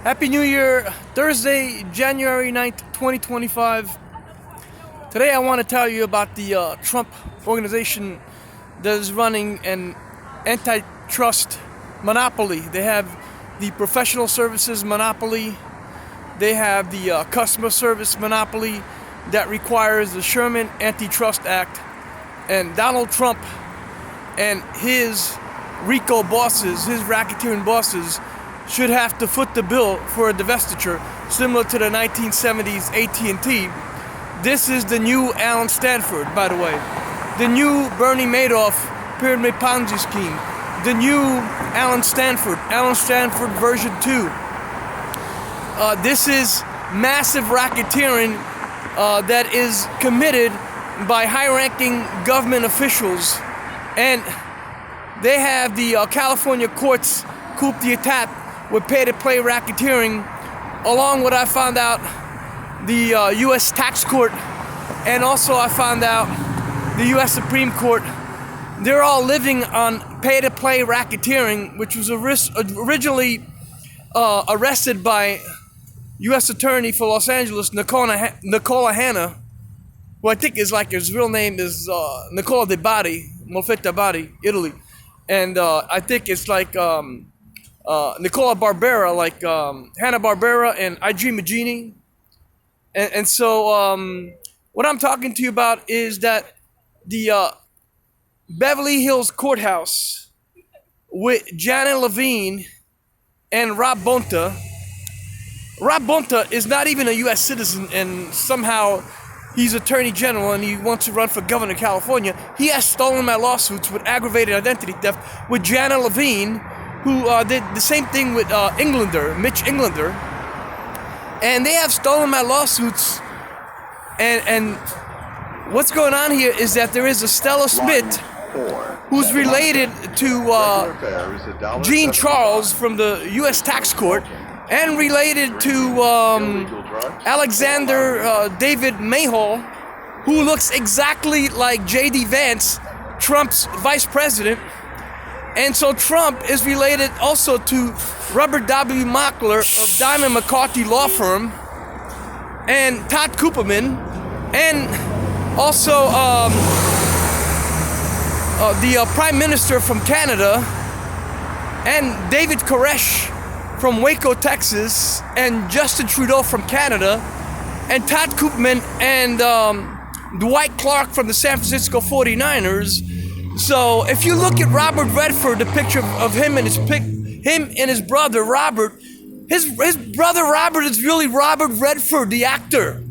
Happy New Year, Thursday, January 9th, 2025. Today I want to tell you about the Trump organization that is running an antitrust monopoly. They have the professional services monopoly. They have the customer service monopoly that requires the Sherman Antitrust Act. And Donald Trump and his RICO bosses, his racketeering bosses, should have to foot the bill for a divestiture, similar to the 1970s AT&T. This is the new Alan Stanford, by the way. The new Bernie Madoff pyramid Ponzi scheme. The new Alan Stanford version 2. This is massive racketeering that is committed by high-ranking government officials. And they have the California courts coup d'etat with pay-to-play racketeering, along with I found out the U.S. tax court, and also I found out the U.S. Supreme Court. They're all living on pay-to-play racketeering, which was originally arrested by U.S. Attorney for Los Angeles, Nicola Hanna, who I think is like his real name is Nicola De Bari, Molfetta Bari, Italy. And I think it's like Nicola Barbera, like Hanna-Barbera and I Dream of Jeannie. And so what I'm talking to you about is that the Beverly Hills Courthouse with Janet Levine and Rob Bonta. Rob Bonta is not even a U.S. citizen, and somehow he's Attorney General and he wants to run for governor of California. He has stolen my lawsuits with aggravated identity theft with Janet Levine, who did the same thing with Mitch Englander. And they have stolen my lawsuits. And what's going on here is that there is a Stella Smith who's related to Jean Charles from the U.S. tax court, and related to Alexander David Mayhall, who looks exactly like J.D. Vance, Trump's vice president. And so Trump is related also to Robert W. Mockler of Diamond McCarthy Law Firm, and Todd Cooperman, and also the Prime Minister from Canada, and David Koresh from Waco, Texas, and Justin Trudeau from Canada, and Todd Cooperman and Dwight Clark from the San Francisco 49ers. So if you look at Robert Redford, the picture of him and his brother Robert, his brother Robert is really Robert Redford, the actor.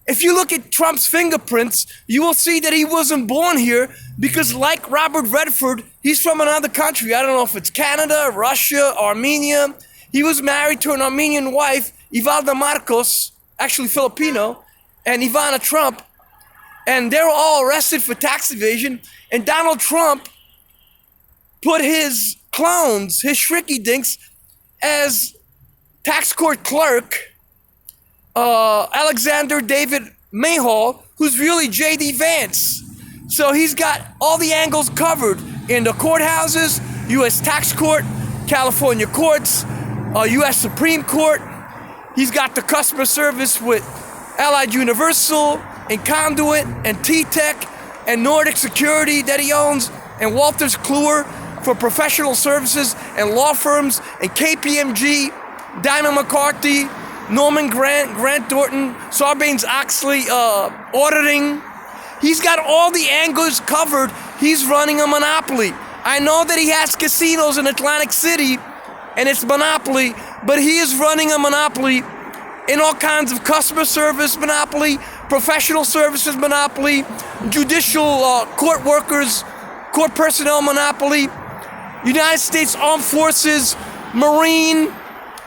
If you look at Trump's fingerprints, you will see that he wasn't born here, because like Robert Redford, he's from another country. I don't know if it's Canada, Russia, Armenia. He was married to an Armenian wife, Ivalda Marcos, actually Filipino, and Ivana Trump. And they were all arrested for tax evasion. And Donald Trump put his clones, his shrinky dinks, as tax court clerk, Alexander David Mayhall, who's really J.D. Vance. So he's got all the angles covered in the courthouses, U.S. tax court, California courts, U.S. Supreme Court. He's got the customer service with Allied Universal and Conduit and T-Tech and Nordic Security that he owns, and Walters Kluwer for professional services and law firms, and KPMG, Diamond McCarthy, Norman Grant Thornton, Sarbanes-Oxley auditing. He's got all the angles covered. He's running a monopoly. I know that he has casinos in Atlantic City and it's monopoly, but he is running a monopoly in all kinds of customer service monopoly, professional services monopoly, judicial court workers, court personnel monopoly, United States Armed Forces, Marine,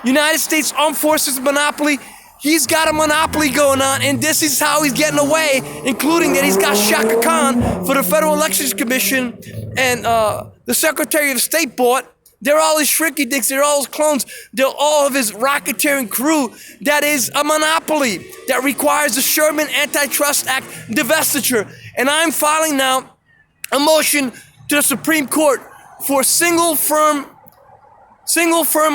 United States Armed Forces monopoly. He's got a monopoly going on, and this is how he's getting away, including that he's got Shaka Khan for the Federal Elections Commission, and the Secretary of State bought. They're all his shrinky dinks, they're all his clones, they're all of his racketeering crew. That is a monopoly that requires the Sherman Antitrust Act divestiture. And I'm filing now a motion to the Supreme Court for single firm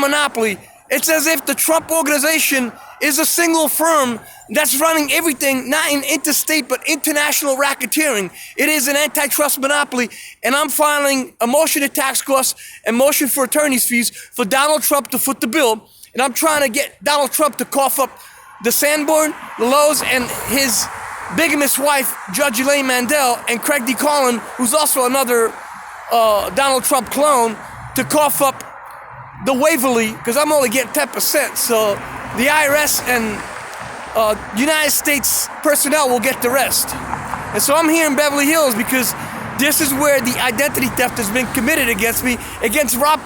monopoly. It's as if the Trump organization is a single firm that's running everything, not in interstate, but international racketeering. It is an antitrust monopoly, and I'm filing a motion to tax costs and motion for attorney's fees for Donald Trump to foot the bill. And I'm trying to get Donald Trump to cough up the Sanborn, the Lowe's, and his bigamous wife, Judge Elaine Mandel, and Craig D. Collin, who's also another Donald Trump clone, to cough up the Waverly, because I'm only getting 10%. So the IRS and United States personnel will get the rest. And so I'm here in Beverly Hills because this is where the identity theft has been committed against me, against Rob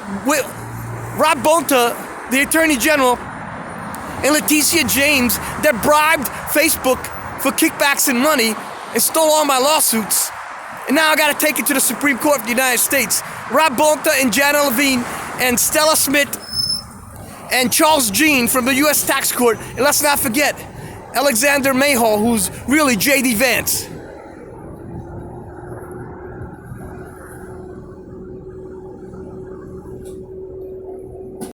Bonta, the Attorney General, and Leticia James, that bribed Facebook for kickbacks and money and stole all my lawsuits. And now I gotta take it to the Supreme Court of the United States. Rob Bonta and Janet Levine and Stella Smith and Charles Jean from the U.S. Tax Court. And let's not forget Alexander Mayhall, who's really J.D. Vance.